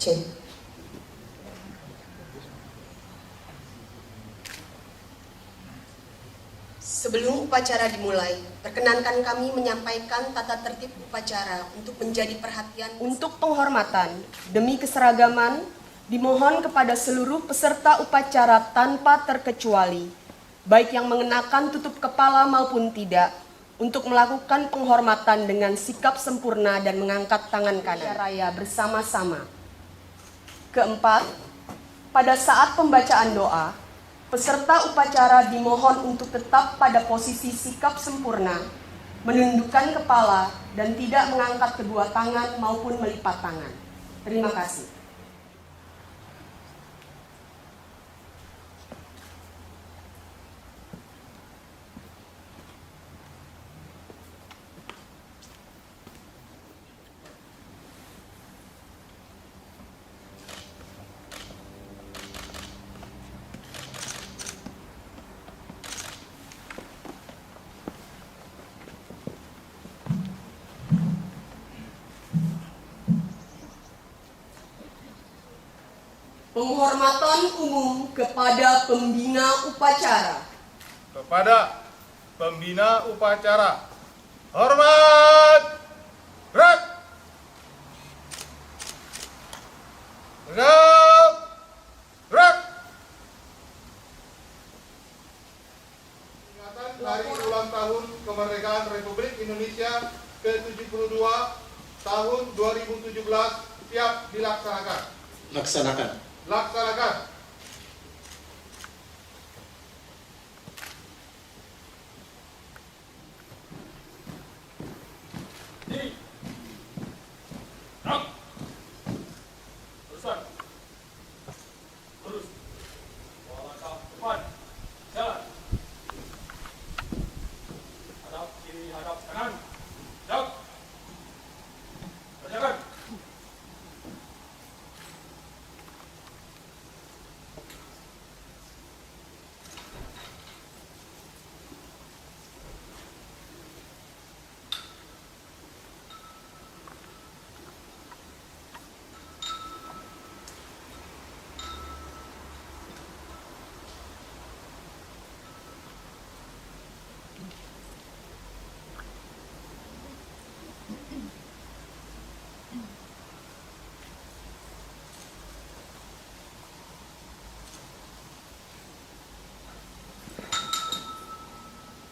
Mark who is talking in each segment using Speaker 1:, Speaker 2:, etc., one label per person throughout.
Speaker 1: C. Sebelum upacara dimulai, perkenankan kami menyampaikan tata tertib upacara untuk menjadi perhatian. Untuk penghormatan, demi keseragaman, dimohon kepada seluruh peserta upacara tanpa terkecuali, baik yang mengenakan tutup kepala maupun tidak, untuk melakukan penghormatan dengan sikap sempurna dan mengangkat tangan kanan raya bersama-sama. Keempat, pada saat pembacaan doa, peserta upacara dimohon untuk tetap pada posisi sikap sempurna, menundukkan kepala dan tidak mengangkat kedua tangan maupun melipat tangan. Terima kasih. Penghormatan umum kepada pembina upacara.
Speaker 2: Kepada pembina upacara. Hormat! Gerak! Tegap! Gerak! Peringatan Hari Ulang Tahun Kemerdekaan Republik Indonesia ke-72 tahun 2017 siap dilaksanakan.
Speaker 3: Laksanakan.
Speaker 2: Laksanakan.
Speaker 4: Terusan. Lurus. Langkah depan. Jalan. Hadap kiri, hadap kanan. Jauh. Kerjakan.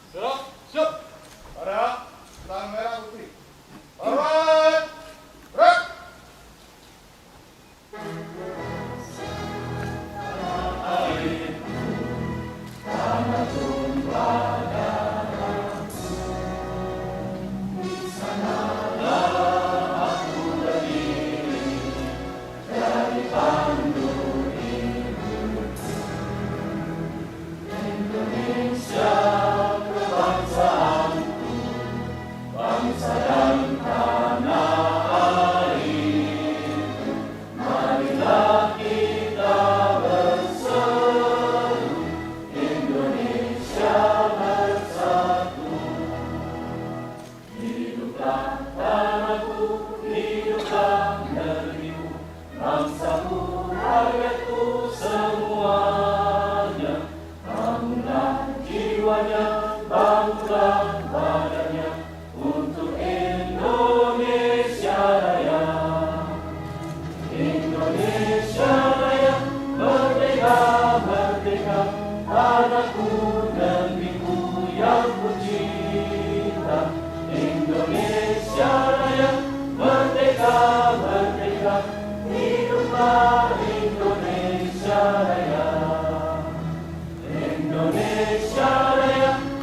Speaker 2: Gerak, siap. Pada tangan merah putih. Hormat! Gerak!
Speaker 4: Indonesia Raya.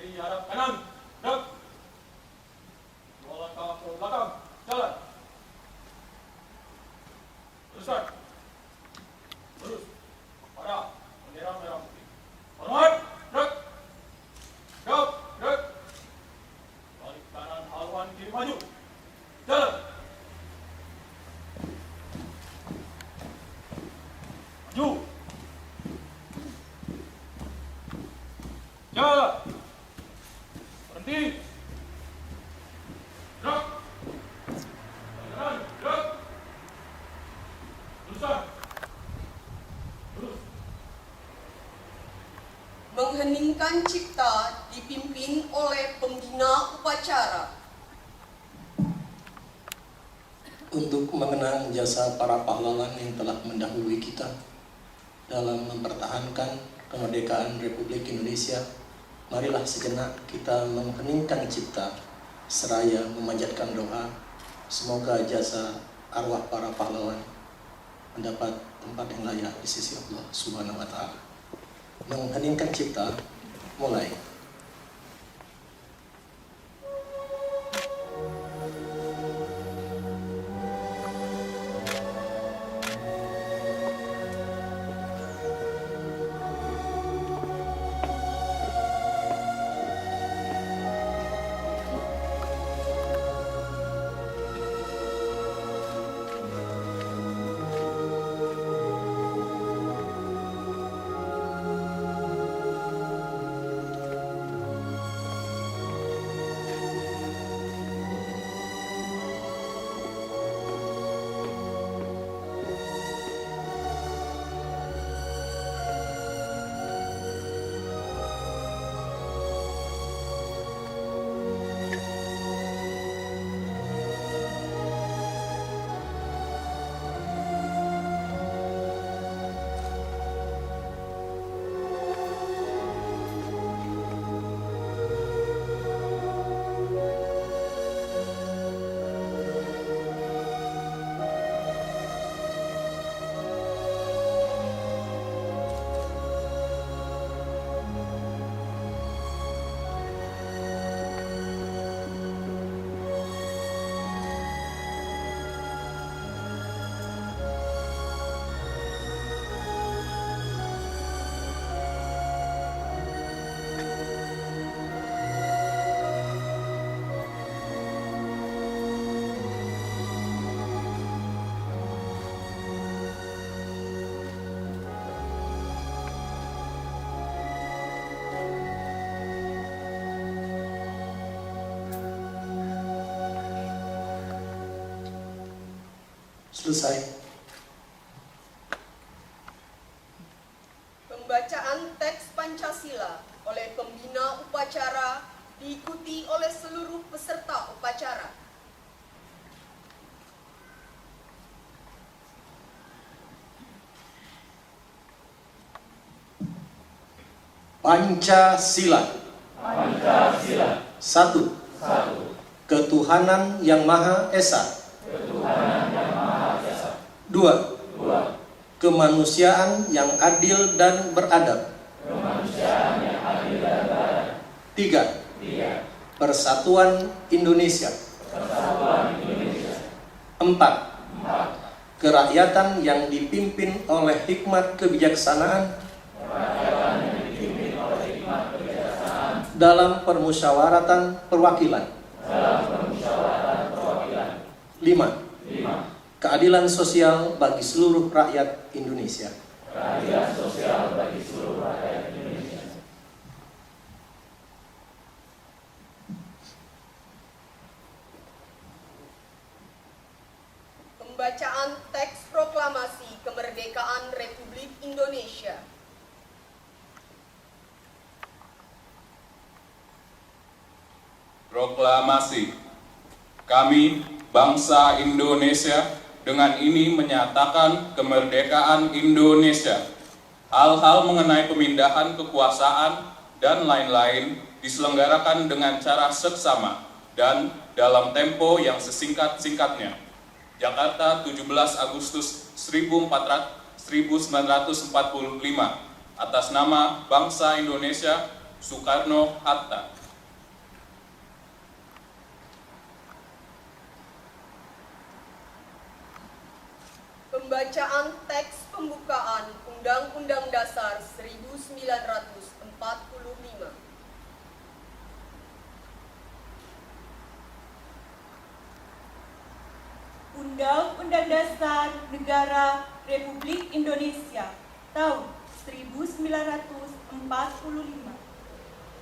Speaker 4: kiri hadap kanan. Gerak. 2 langkah ke belakang. Jalan. Teruskan. Terus. Pada. Bendera merah putih. Hormat. Gerak. Gerak. Gerak. Balik kanan haluan kiri maju. Jalan. Maju. Jalan. Berhenti. Gerak. Jalan. Gerak. Teruskan. Terus.
Speaker 1: Mengheningkan cipta dipimpin oleh pembina upacara.
Speaker 3: Untuk mengenang jasa para pahlawan yang telah mendahului kita dalam mempertahankan kemerdekaan Republik Indonesia, marilah sejenak kita mengheningkan cipta seraya memanjatkan doa semoga jasa arwah para pahlawan mendapat tempat yang layak di sisi Allah Subhanahu wa Ta'ala. Mengheningkan cipta, mulai. Selesai.
Speaker 1: Pembacaan teks Pancasila oleh pembina upacara diikuti oleh seluruh peserta upacara.
Speaker 3: Pancasila.
Speaker 5: Pancasila.
Speaker 3: 1. Ketuhanan yang Maha Esa. 2. Kemanusiaan yang adil dan beradab. 3. Persatuan Indonesia. 4. Kerakyatan yang dipimpin oleh hikmat kebijaksanaan dalam permusyawaratan perwakilan. 5. Keadilan sosial bagi seluruh rakyat Indonesia.
Speaker 1: Pembacaan teks proklamasi kemerdekaan Republik Indonesia.
Speaker 6: Proklamasi. Kami, bangsa Indonesia, dengan ini menyatakan kemerdekaan Indonesia. Hal-hal mengenai pemindahan kekuasaan dan lain-lain diselenggarakan dengan cara seksama dan dalam tempo yang sesingkat-singkatnya. Jakarta, 17 Agustus 1945. Atas nama bangsa Indonesia, Soekarno-Hatta.
Speaker 1: Pembacaan teks pembukaan Undang-Undang Dasar 1945.
Speaker 7: Undang-Undang Dasar Negara Republik Indonesia tahun 1945.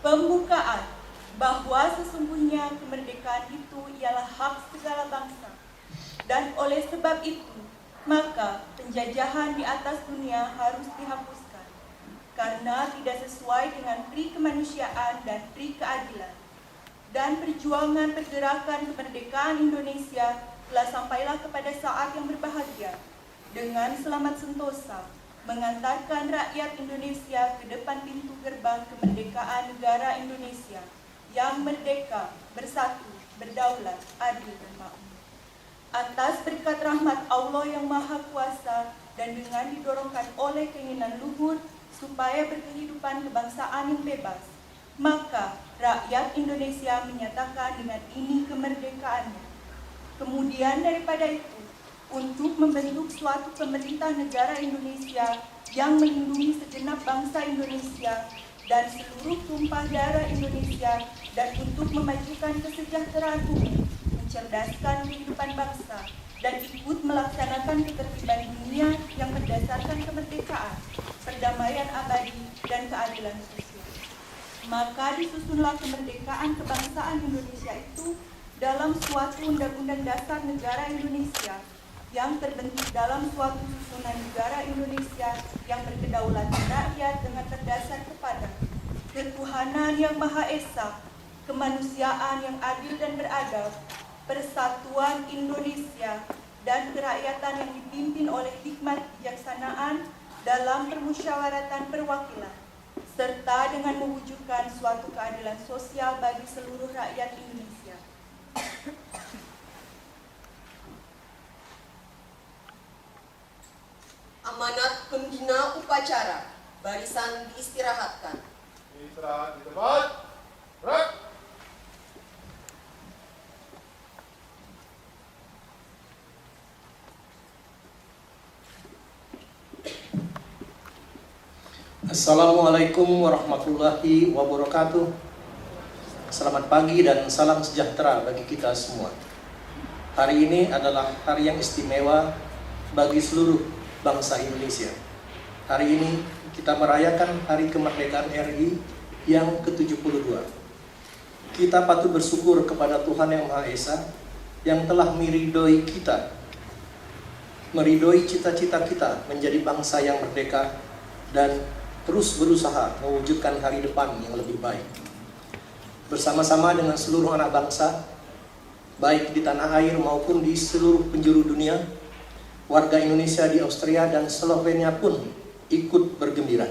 Speaker 7: Pembukaan bahwa sesungguhnya kemerdekaan itu ialah hak segala bangsa, dan oleh sebab itu maka penjajahan di atas dunia harus dihapuskan karena tidak sesuai dengan pri kemanusiaan dan pri keadilan. Dan perjuangan pergerakan kemerdekaan Indonesia telah sampailah kepada saat yang berbahagia dengan selamat sentosa mengantarkan rakyat Indonesia ke depan pintu gerbang kemerdekaan negara Indonesia yang merdeka, bersatu, berdaulat, adil, dan makmur. Atas berkat rahmat Allah yang Maha Kuasa dan dengan didorongkan oleh keinginan luhur supaya berkehidupan kebangsaan yang bebas, maka rakyat Indonesia menyatakan dengan ini kemerdekaannya. Kemudian daripada itu, untuk membentuk suatu pemerintah negara Indonesia yang melindungi segenap bangsa Indonesia dan seluruh tumpah darah Indonesia, dan untuk memajukan kesejahteraan umum, mencerdaskan kehidupan bangsa, dan ikut melaksanakan ketertiban dunia yang berdasarkan kemerdekaan, perdamaian abadi, dan keadilan sosial. Maka disusunlah kemerdekaan kebangsaan Indonesia itu dalam suatu undang-undang dasar negara Indonesia yang terbentuk dalam suatu susunan negara Indonesia yang berkedaulatan rakyat dengan berdasar kepada ketuhanan yang Maha Esa, kemanusiaan yang adil dan beradab, persatuan Indonesia, dan kerakyatan yang dipimpin oleh hikmat kebijaksanaan dalam permusyawaratan perwakilan, serta dengan mewujudkan suatu keadilan sosial bagi seluruh rakyat Indonesia.
Speaker 1: Amanat pembina upacara, barisan diistirahatkan.
Speaker 2: Istirahat di tempat. Gerak.
Speaker 3: Assalamualaikum warahmatullahi wabarakatuh. Selamat pagi dan salam sejahtera bagi kita semua. Hari ini adalah hari yang istimewa bagi seluruh bangsa Indonesia. Hari ini kita merayakan Hari Kemerdekaan RI yang ke-72. Kita patut bersyukur kepada Tuhan Yang Maha Esa yang telah meridhoi kita, meridhoi cita-cita kita menjadi bangsa yang merdeka dan terus berusaha mewujudkan hari depan yang lebih baik. Bersama-sama dengan seluruh anak bangsa, baik di tanah air maupun di seluruh penjuru dunia, warga Indonesia di Austria dan Slovenia pun ikut bergembira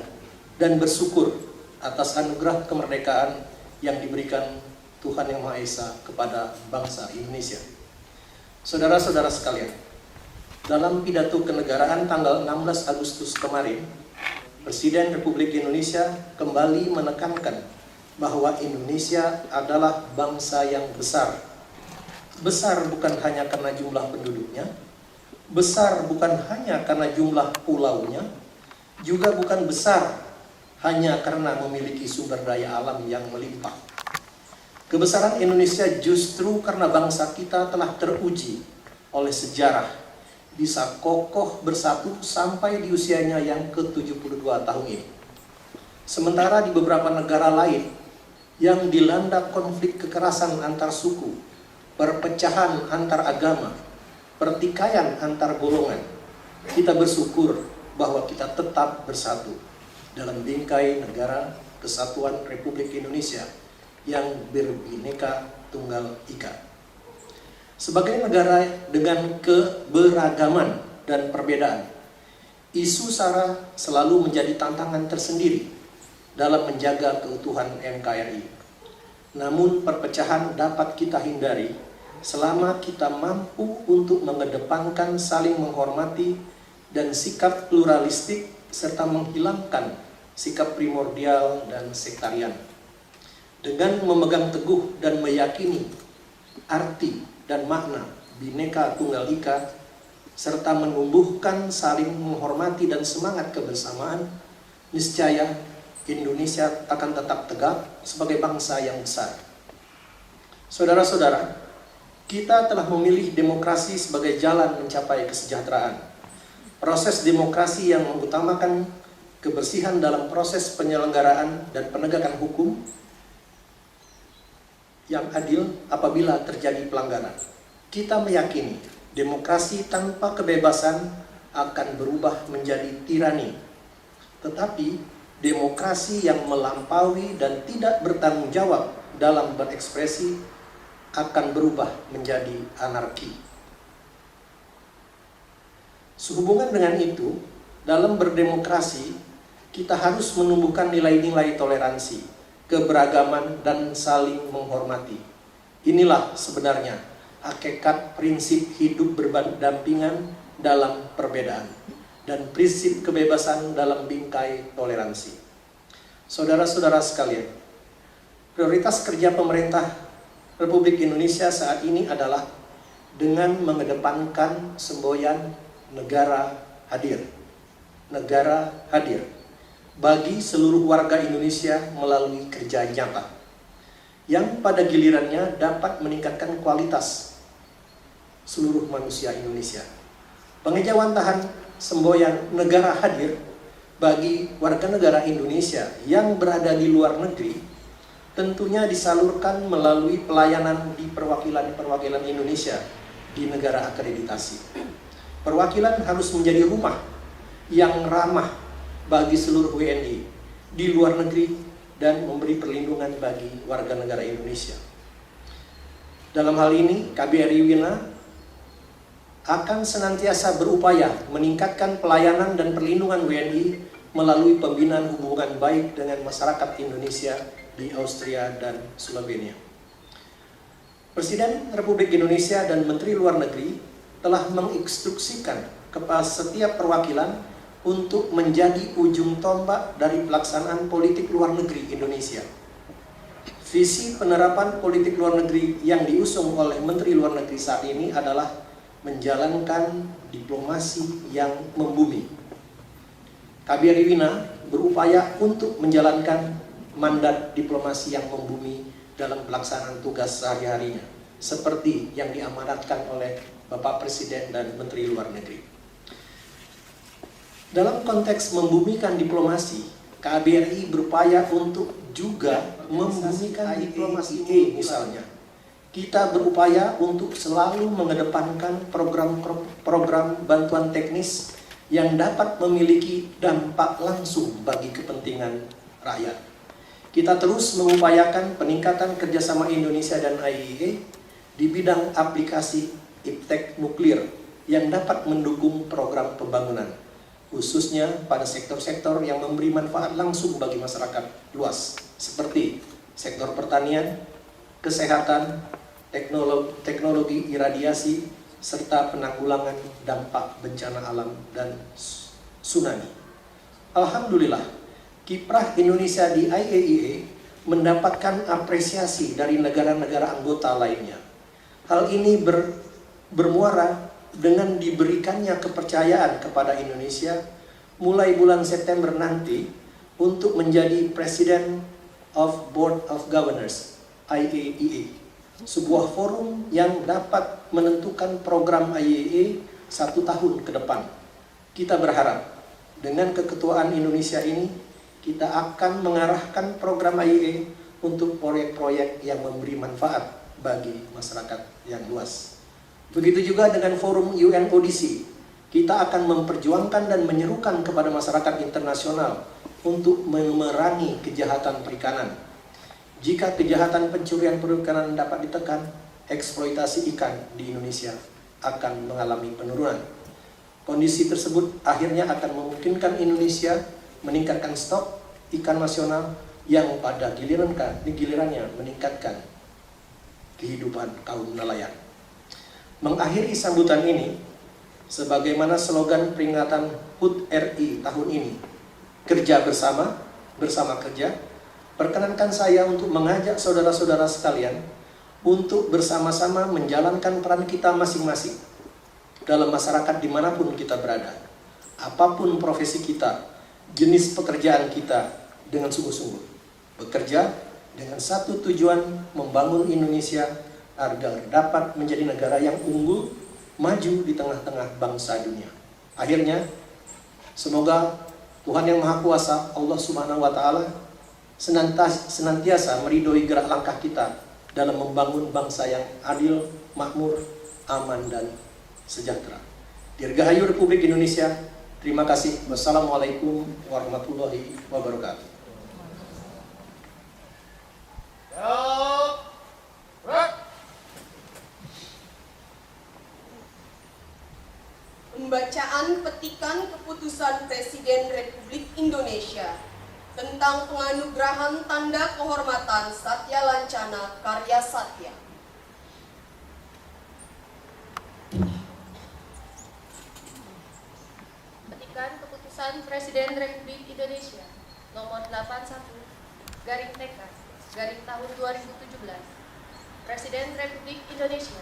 Speaker 3: dan bersyukur atas anugerah kemerdekaan yang diberikan Tuhan Yang Maha Esa kepada bangsa Indonesia. Saudara-saudara sekalian, dalam pidato kenegaraan tanggal 16 Agustus kemarin, Presiden Republik Indonesia kembali menekankan bahwa Indonesia adalah bangsa yang besar. Besar bukan hanya karena jumlah penduduknya, besar bukan hanya karena jumlah pulaunya, juga bukan besar hanya karena memiliki sumber daya alam yang melimpah. Kebesaran Indonesia justru karena bangsa kita telah teruji oleh sejarah, bisa kokoh bersatu sampai di usianya yang ke-72 tahun ini. Sementara di beberapa negara lain yang dilanda konflik kekerasan antar suku, perpecahan antar agama, pertikaian antar golongan, kita bersyukur bahwa kita tetap bersatu dalam bingkai negara Kesatuan Republik Indonesia yang berbineka tunggal ika. Sebagai negara dengan keberagaman dan perbedaan, isu SARA selalu menjadi tantangan tersendiri dalam menjaga keutuhan NKRI. Namun perpecahan dapat kita hindari selama kita mampu untuk mengedepankan saling menghormati dan sikap pluralistik serta menghilangkan sikap primordial dan sektarian. Dengan memegang teguh dan meyakini arti dan makna Bhinneka Tunggal Ika, serta menumbuhkan saling menghormati dan semangat kebersamaan, niscaya Indonesia akan tetap tegak sebagai bangsa yang besar. Saudara-saudara, kita telah memilih demokrasi sebagai jalan mencapai kesejahteraan. Proses demokrasi yang mengutamakan kebersihan dalam proses penyelenggaraan dan penegakan hukum yang adil apabila terjadi pelanggaran. Kita meyakini demokrasi tanpa kebebasan akan berubah menjadi tirani. Tetapi demokrasi yang melampaui dan tidak bertanggung jawab dalam berekspresi akan berubah menjadi anarki. Sehubungan dengan itu, dalam berdemokrasi, kita harus menumbuhkan nilai-nilai toleransi, keberagaman, dan saling menghormati. Inilah sebenarnya hakikat prinsip hidup berdampingan dalam perbedaan dan prinsip kebebasan dalam bingkai toleransi. Saudara-saudara sekalian, prioritas kerja pemerintah Republik Indonesia saat ini adalah dengan mengedepankan semboyan negara hadir. Negara hadir bagi seluruh warga Indonesia melalui kerja nyata yang pada gilirannya dapat meningkatkan kualitas seluruh manusia Indonesia. Pengejawantahan semboyan negara hadir bagi warga negara Indonesia yang berada di luar negeri tentunya disalurkan melalui pelayanan di perwakilan-perwakilan Indonesia di negara akreditasi. Perwakilan harus menjadi rumah yang ramah bagi seluruh WNI di luar negeri dan memberi perlindungan bagi warga negara Indonesia. Dalam hal ini, KBRI Wina akan senantiasa berupaya meningkatkan pelayanan dan perlindungan WNI melalui pembinaan hubungan baik dengan masyarakat Indonesia di Austria dan Slovenia. Presiden Republik Indonesia dan Menteri Luar Negeri telah menginstruksikan kepada setiap perwakilan untuk menjadi ujung tombak dari pelaksanaan politik luar negeri Indonesia. Visi penerapan politik luar negeri yang diusung oleh Menteri Luar Negeri saat ini adalah menjalankan diplomasi yang membumi. KBRI Wina berupaya untuk menjalankan mandat diplomasi yang membumi dalam pelaksanaan tugas sehari-harinya, seperti yang diamanatkan oleh Bapak Presiden dan Menteri Luar Negeri. Dalam konteks membumikan diplomasi, KBRI berupaya untuk juga membumikan diplomasi misalnya. Kita berupaya untuk selalu mengedepankan program bantuan teknis yang dapat memiliki dampak langsung bagi kepentingan rakyat. Kita terus mengupayakan peningkatan kerjasama Indonesia dan IAEA di bidang aplikasi iptek nuklir yang dapat mendukung program pembangunan, khususnya pada sektor-sektor yang memberi manfaat langsung bagi masyarakat luas, seperti sektor pertanian, kesehatan, teknologi iradiasi, serta penanggulangan dampak bencana alam dan tsunami. Alhamdulillah, kiprah Indonesia di IAEA mendapatkan apresiasi dari negara-negara anggota lainnya. Hal ini bermuara dengan diberikannya kepercayaan kepada Indonesia mulai bulan September nanti untuk menjadi President of Board of Governors IAEA, sebuah forum yang dapat menentukan program IAEA 1 tahun ke depan. Kita berharap dengan keketuaan Indonesia ini kita akan mengarahkan program IAEA untuk proyek-proyek yang memberi manfaat bagi masyarakat yang luas. Begitu juga dengan forum UNODC, kita akan memperjuangkan dan menyerukan kepada masyarakat internasional untuk memerangi kejahatan perikanan. Jika kejahatan pencurian perikanan dapat ditekan, eksploitasi ikan di Indonesia akan mengalami penurunan. Kondisi tersebut akhirnya akan memungkinkan Indonesia meningkatkan stok ikan nasional yang pada gilirannya meningkatkan kehidupan kaum nelayan. Mengakhiri sambutan ini, sebagaimana slogan peringatan HUT RI tahun ini, kerja bersama, bersama kerja, perkenankan saya untuk mengajak saudara-saudara sekalian untuk bersama-sama menjalankan peran kita masing-masing. dalam masyarakat dimanapun kita berada. Apapun profesi kita, jenis pekerjaan kita, dengan sungguh-sungguh bekerja dengan satu tujuan, membangun Indonesia agar dapat menjadi negara yang unggul, maju di tengah-tengah bangsa dunia. Akhirnya, semoga Tuhan Yang Maha Kuasa, Allah Subhanahu wa Ta'ala, senantiasa meridhoi gerak langkah kita dalam membangun bangsa yang adil, makmur, aman, dan sejahtera. Dirgahayu Republik Indonesia. Terima kasih. Wassalamualaikum warahmatullahi wabarakatuh.
Speaker 1: Pembacaan petikan keputusan Presiden Republik Indonesia tentang penganugerahan tanda kehormatan Satya Lancana Karya Satya.
Speaker 8: Petikan keputusan Presiden Republik Indonesia nomor 81/TK/tahun 2017. Presiden Republik Indonesia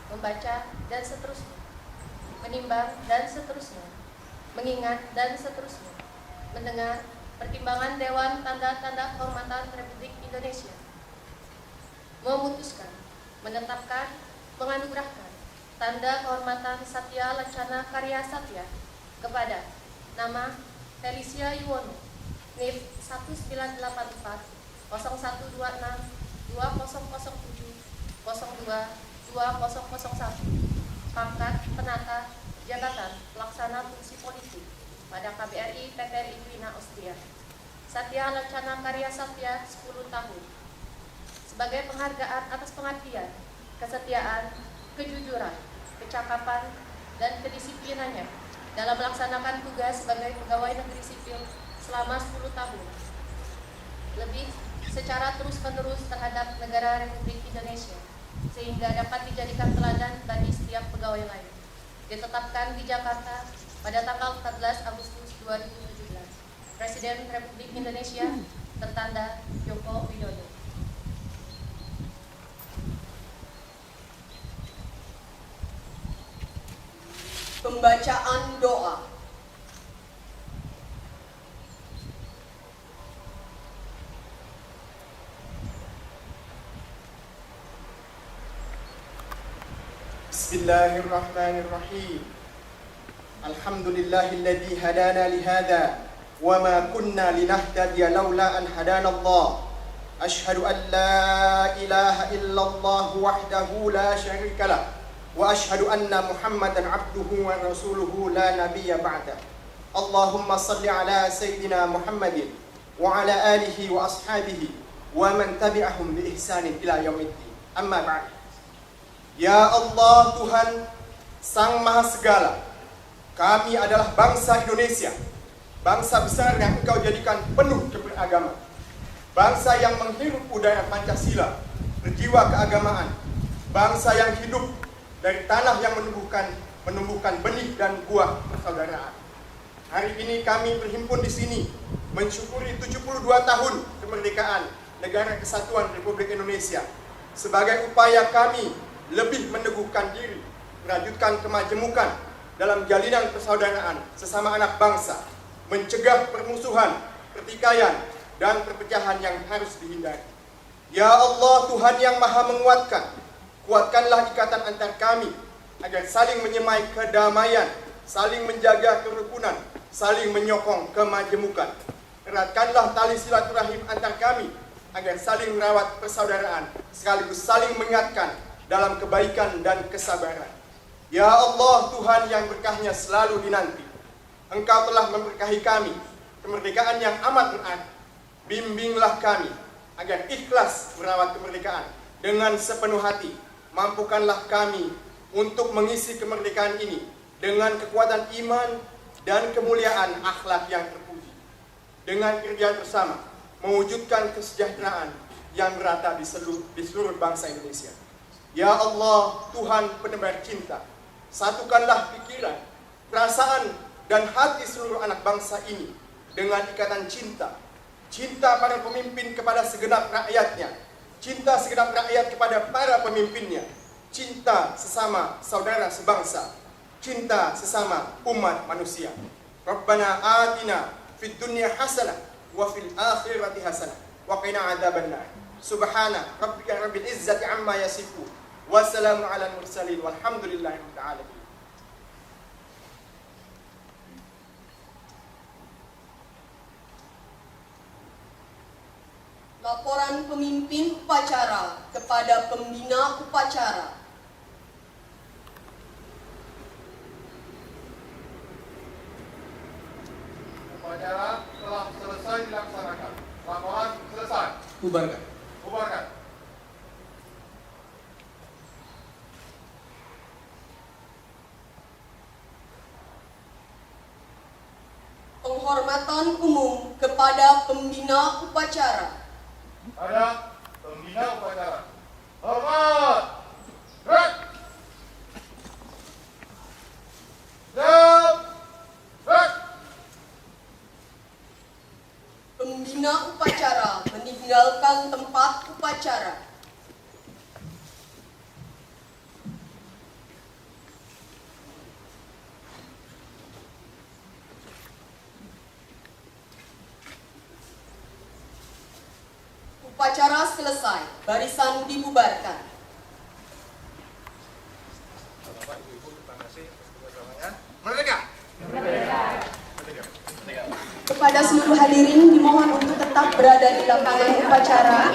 Speaker 8: membaca dan seterusnya, menimbang dan seterusnya, mengingat dan seterusnya, mendengar pertimbangan Dewan Tanda-Tanda Kehormatan Republik Indonesia, memutuskan, menetapkan, menganugerahkan tanda kehormatan Satya Lancana Karya Satya kepada nama Felicia Yuwono, NIP 1984 0126 2007 02 2001, pangkat penata jabatan pelaksana fungsi politik pada KBRI PPRI Wina Austria. Satya Lancana Karya Satya 10 tahun. Sebagai penghargaan atas pengabdian, kesetiaan, kejujuran, kecakapan, dan kedisiplinannya dalam melaksanakan tugas sebagai pegawai negeri sipil selama 10 tahun. Lebih secara terus-menerus terhadap negara Republik Indonesia, sehingga dapat dijadikan teladan bagi setiap pegawai lain. Ditetapkan di Jakarta pada tanggal 14 Agustus 2017. Presiden Republik Indonesia tertanda Joko Widodo.
Speaker 1: Pembacaan doa.
Speaker 9: Bismillahirrahmanirrahim. Alhamdulillahilladzi hadana lihada wa ma kunna linahtadiya laula an hadana Allah. Ashhadu an la ilaha illallah wahdahu la syarika lah wa ashhadu anna Muhammadan abduhu wa rasuluhu la nabiyya ba'da. Allahumma salli ala sayyidina Muhammadin wa ala alihi wa ashabihi wa man tabi'ahum bi ihsanin ila yaumiddin. Amma ba'd. Ya Allah Tuhan Sang Maha Segala, kami adalah bangsa Indonesia, bangsa besar yang Engkau jadikan penuh keberagaman, bangsa yang menghirup udara Pancasila, berjiwa keagamaan, bangsa yang hidup dari tanah yang menumbuhkan benih dan buah persaudaraan. Hari ini kami berhimpun di sini mensyukuri 72 tahun kemerdekaan Negara Kesatuan Republik Indonesia sebagai upaya kami lebih meneguhkan diri, melanjutkan kemajemukan dalam jalinan persaudaraan sesama anak bangsa, mencegah permusuhan, pertikaian, dan perpecahan yang harus dihindari. Ya Allah Tuhan yang Maha menguatkan, kuatkanlah ikatan antar kami agar saling menyemai kedamaian, saling menjaga kerukunan, saling menyokong kemajemukan. Eratkanlah tali silaturahim antar kami agar saling merawat persaudaraan, sekaligus saling mengingatkan dalam kebaikan dan kesabaran. Ya Allah Tuhan yang berkahnya selalu dinanti, Engkau telah memberkahi kami kemerdekaan yang amat berarti. Bimbinglah kami agar ikhlas merawat kemerdekaan dengan sepenuh hati. Mampukanlah kami untuk mengisi kemerdekaan ini dengan kekuatan iman dan kemuliaan akhlak yang terpuji. Dengan kerja bersama mewujudkan kesejahteraan yang merata di seluruh bangsa Indonesia. Ya Allah, Tuhan penebar cinta, satukanlah pikiran, perasaan, dan hati seluruh anak bangsa ini dengan ikatan cinta. Cinta para pemimpin kepada segenap rakyatnya, cinta segenap rakyat kepada para pemimpinnya, cinta sesama saudara sebangsa. cinta sesama umat manusia. Rabbana atina fid dunya hasanah wa fil akhirati hasanah wa qina adzabannar. Subhana rabbika rabbil izzati amma yasifun wa salamun alal mursalin walhamdulillahi rabbil alamin.
Speaker 1: Laporan pemimpin upacara kepada pembina upacara.
Speaker 2: Upacara telah selesai dilaksanakan. Laporan selesai.
Speaker 3: Bubarkan.
Speaker 2: Bubarkan.
Speaker 1: Penghormatan umum kepada pembina upacara.
Speaker 2: Ada pembina upacara. Hormat. Gerak. Siap. Gerak.
Speaker 1: Pembina upacara meninggalkan tempat upacara. Upacara selesai, barisan dibubarkan.
Speaker 2: Bapak, Ibu-ibu, terima kasih bersama-samanya. Merdeka.
Speaker 1: Kepada seluruh hadirin dimohon untuk tetap berada di lapangan upacara.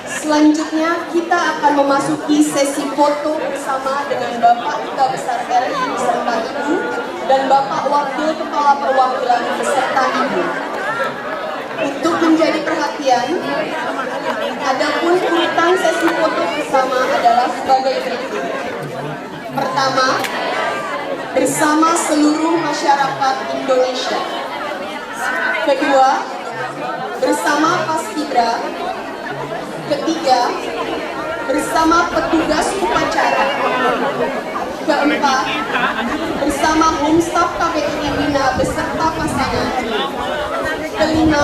Speaker 1: Selanjutnya kita akan memasuki sesi foto bersama dengan Bapak Duta Besar RI beserta Ibu dan Bapak Wakil Kepala Perwakilan beserta Ibu. Untuk menjadi perhatian, adapun urutan sesi foto bersama adalah sebagai berikut. Pertama, bersama seluruh masyarakat Indonesia. Kedua, bersama Paskibra. Ketiga, bersama petugas upacara. Keempat, bersama Homestaf KBRI Wina beserta pasangan. Kelima,